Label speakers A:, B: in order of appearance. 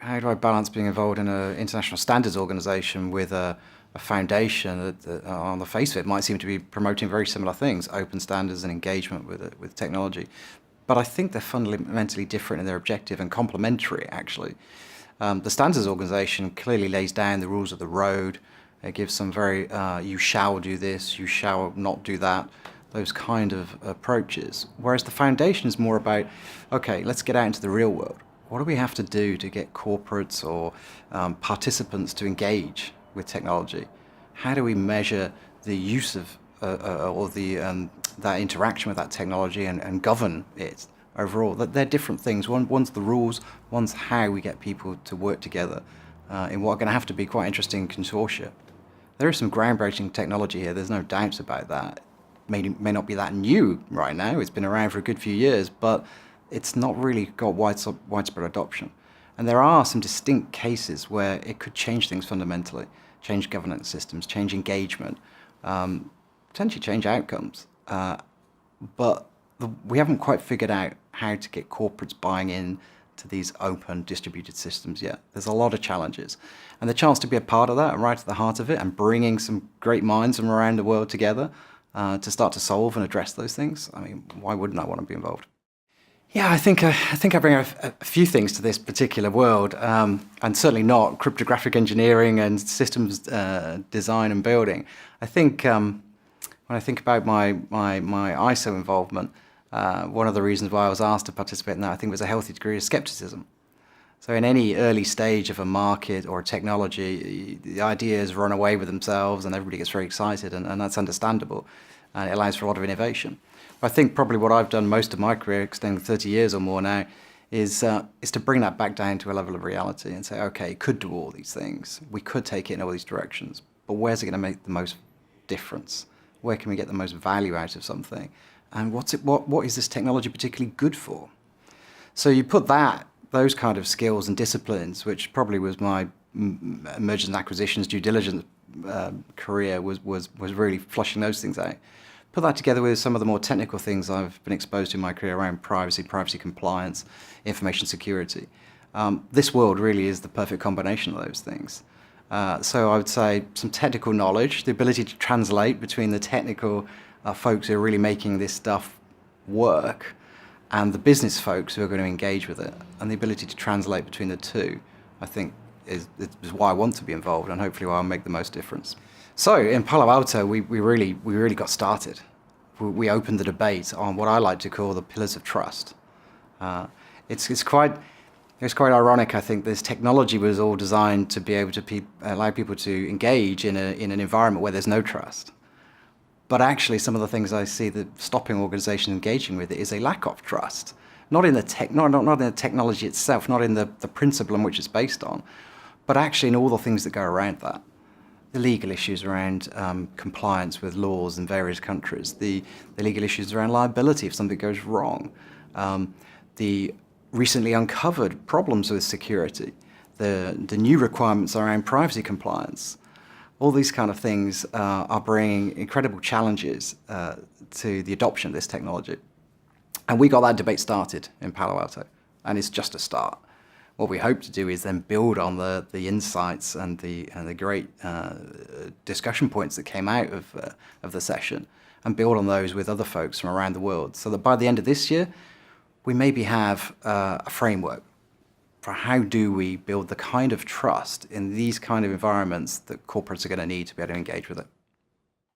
A: how do I balance being involved in an international standards organization with a foundation that on the face of it might seem to be promoting very similar things, open standards and engagement with technology. But I think they're fundamentally different in their objective and complementary, actually. The standards organization clearly lays down the rules of the road. It gives some very, you shall do this, you shall not do that, those kind of approaches. Whereas the foundation is more about, okay, let's get out into the real world. What do we have to do to get corporates or participants to engage with technology? How do we measure the use of or that interaction with that technology and govern it overall? They're different things. One's the rules, one's how we get people to work together in what are going to have to be quite interesting consortia. There is some groundbreaking technology here, there's no doubts about that. It may not be that new right now, it's been around for a good few years, but it's not really got widespread adoption. And there are some distinct cases where it could change things fundamentally, change governance systems, change engagement, potentially change outcomes. But we haven't quite figured out how to get corporates buying in to these open distributed systems yet. There's a lot of challenges. And the chance to be a part of that, and right at the heart of it, and bringing some great minds from around the world together to start to solve and address those things, I mean, why wouldn't I want to be involved? Yeah, I think I bring a few things to this particular world, and certainly not cryptographic engineering and systems design and building. I think when I think about my ISO involvement, one of the reasons why I was asked to participate in that, I think, was a healthy degree of skepticism. So in any early stage of a market or a technology, the ideas run away with themselves and everybody gets very excited, and that's understandable. And it allows for a lot of innovation. I think probably what I've done most of my career, extending 30 years or more now, is to bring that back down to a level of reality and say, okay, it could do all these things. We could take it in all these directions, but where's it going to make the most difference? Where can we get the most value out of something? And what is this technology particularly good for? So you put those kind of skills and disciplines, which probably was my mergers and acquisitions, due diligence career was really flushing those things out. Put that together with some of the more technical things I've been exposed to in my career around privacy compliance, information security. This world really is the perfect combination of those things. So I would say some technical knowledge, the ability to translate between the technical folks who are really making this stuff work and the business folks who are going to engage with it, and the ability to translate between the two, I think is why I want to be involved, and hopefully why I'll make the most difference. So in Palo Alto, we really got started. We opened the debate on what I like to call the pillars of trust. It's quite ironic, I think. This technology was all designed to be able to allow people to engage in an environment where there's no trust. But actually, some of the things I see that stopping organizations engaging with it is a lack of trust. Not in the technology itself, not in the principle on which it's based on, but actually in all the things that go around that. The legal issues around compliance with laws in various countries, the legal issues around liability if something goes wrong, the recently uncovered problems with security, the new requirements around privacy compliance. All these kind of things are bringing incredible challenges to the adoption of this technology. And we got that debate started in Palo Alto, and it's just a start. What we hope to do is then build on the insights and the great discussion points that came out of the session, and build on those with other folks from around the world, so that by the end of this year, we maybe have a framework for how do we build the kind of trust in these kind of environments that corporates are going to need to be able to engage with it.